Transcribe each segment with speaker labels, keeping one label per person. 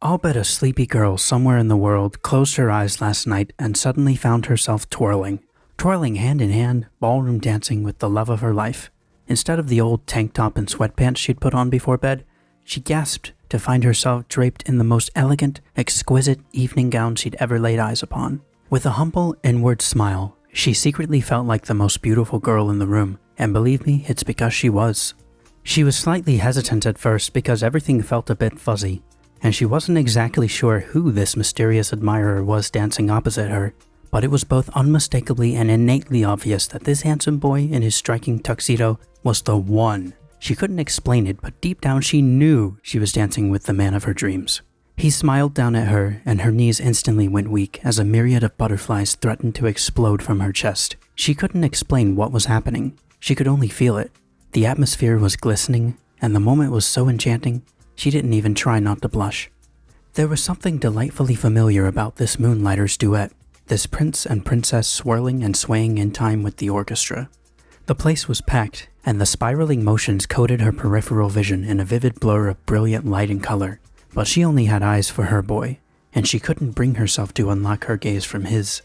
Speaker 1: I'll bet a sleepy girl somewhere in the world closed her eyes last night and suddenly found herself twirling hand in hand, ballroom dancing with the love of her life. Instead of the old tank top and sweatpants she'd put on before bed, she gasped to find herself draped in the most elegant, exquisite evening gown she'd ever laid eyes upon. With a humble, inward smile, she secretly felt like the most beautiful girl in the room, and believe me, it's because she was. She was slightly hesitant at first because everything felt a bit fuzzy, and she wasn't exactly sure who this mysterious admirer was dancing opposite her, but it was both unmistakably and innately obvious that this handsome boy in his striking tuxedo was the one. She couldn't explain it, but deep down she knew she was dancing with the man of her dreams. He smiled down at her, and her knees instantly went weak as a myriad of butterflies threatened to explode from her chest. She couldn't explain what was happening. She could only feel it. The atmosphere was glistening, and the moment was so enchanting, she didn't even try not to blush. There was something delightfully familiar about this Moonlighters duet, this prince and princess swirling and swaying in time with the orchestra. The place was packed, and the spiraling motions coated her peripheral vision in a vivid blur of brilliant light and color. But she only had eyes for her boy, and she couldn't bring herself to unlock her gaze from his.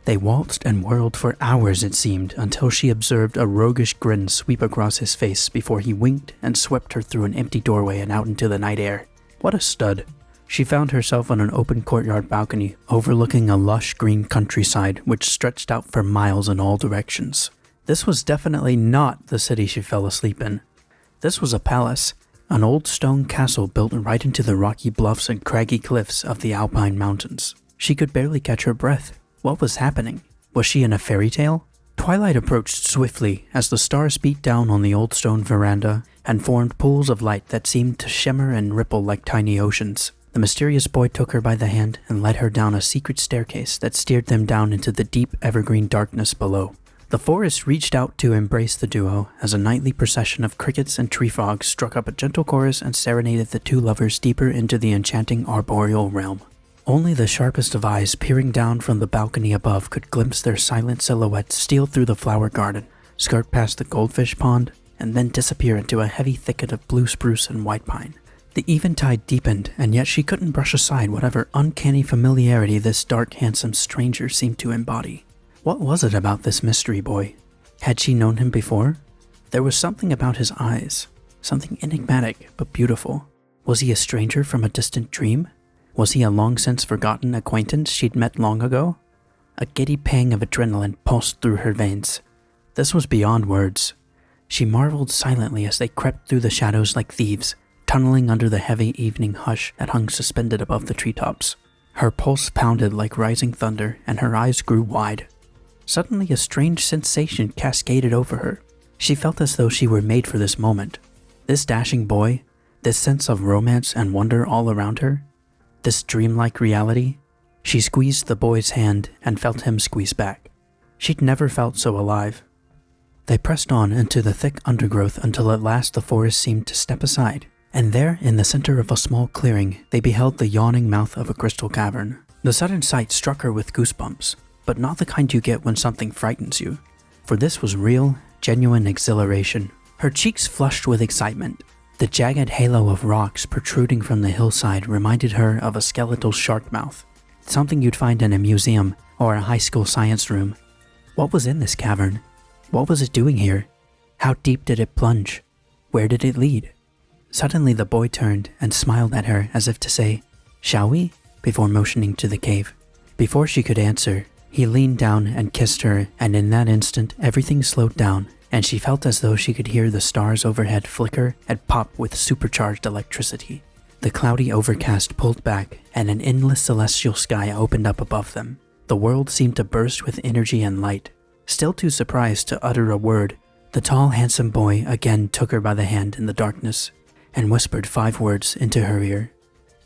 Speaker 1: They waltzed and whirled for hours, it seemed, until she observed a roguish grin sweep across his face before he winked and swept her through an empty doorway and out into the night air. What a stud. She found herself on an open courtyard balcony overlooking a lush green countryside which stretched out for miles in all directions. This was definitely not the city she fell asleep in. This was a palace, an old stone castle built right into the rocky bluffs and craggy cliffs of the Alpine Mountains. She could barely catch her breath. What was happening? Was she in a fairy tale? Twilight approached swiftly as the stars beat down on the old stone veranda and formed pools of light that seemed to shimmer and ripple like tiny oceans. The mysterious boy took her by the hand and led her down a secret staircase that steered them down into the deep evergreen darkness below. The forest reached out to embrace the duo as a nightly procession of crickets and tree frogs struck up a gentle chorus and serenaded the two lovers deeper into the enchanting arboreal realm. Only the sharpest of eyes peering down from the balcony above could glimpse their silent silhouettes steal through the flower garden, skirt past the goldfish pond, and then disappear into a heavy thicket of blue spruce and white pine. The eventide deepened, and yet she couldn't brush aside whatever uncanny familiarity this dark, handsome stranger seemed to embody. What was it about this mystery boy? Had she known him before? There was something about his eyes, something enigmatic but beautiful. Was he a stranger from a distant dream? Was he a long-since forgotten acquaintance she'd met long ago? A giddy pang of adrenaline pulsed through her veins. This was beyond words. She marveled silently as they crept through the shadows like thieves, tunneling under the heavy evening hush that hung suspended above the treetops. Her pulse pounded like rising thunder, and her eyes grew wide. Suddenly a strange sensation cascaded over her. She felt as though she were made for this moment. This dashing boy, this sense of romance and wonder all around her, this dreamlike reality. She squeezed the boy's hand and felt him squeeze back. She'd never felt so alive. They pressed on into the thick undergrowth until at last the forest seemed to step aside, and there, in the center of a small clearing, they beheld the yawning mouth of a crystal cavern. The sudden sight struck her with goosebumps, but not the kind you get when something frightens you, for this was real, genuine exhilaration. Her cheeks flushed with excitement. The jagged halo of rocks protruding from the hillside reminded her of a skeletal shark mouth, something you'd find in a museum or a high school science room. What was in this cavern? What was it doing here? How deep did it plunge? Where did it lead? Suddenly the boy turned and smiled at her as if to say, "Shall we?" before motioning to the cave. Before she could answer, he leaned down and kissed her, and in that instant everything slowed down, and she felt as though she could hear the stars overhead flicker and pop with supercharged electricity. The cloudy overcast pulled back, and an endless celestial sky opened up above them. The world seemed to burst with energy and light. Still too surprised to utter a word, the tall, handsome boy again took her by the hand in the darkness and whispered 5 words into her ear.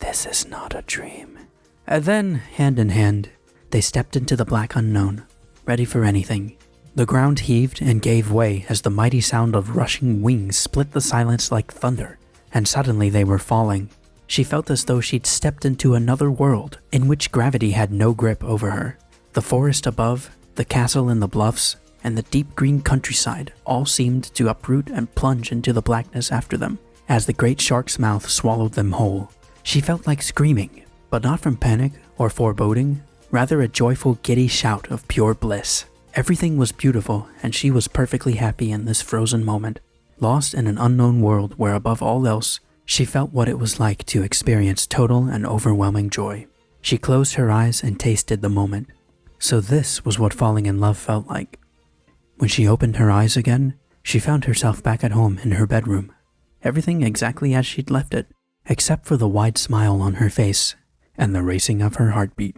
Speaker 1: "This is not a dream." And then, hand in hand, they stepped into the black unknown, ready for anything. The ground heaved and gave way as the mighty sound of rushing wings split the silence like thunder, and suddenly they were falling. She felt as though she'd stepped into another world in which gravity had no grip over her. The forest above, the castle in the bluffs, and the deep green countryside all seemed to uproot and plunge into the blackness after them, as the great shark's mouth swallowed them whole. She felt like screaming, but not from panic or foreboding, rather a joyful, giddy shout of pure bliss. Everything was beautiful, and she was perfectly happy in this frozen moment, lost in an unknown world where above all else, she felt what it was like to experience total and overwhelming joy. She closed her eyes and tasted the moment. So this was what falling in love felt like. When she opened her eyes again, she found herself back at home in her bedroom. Everything exactly as she'd left it, except for the wide smile on her face and the racing of her heartbeat.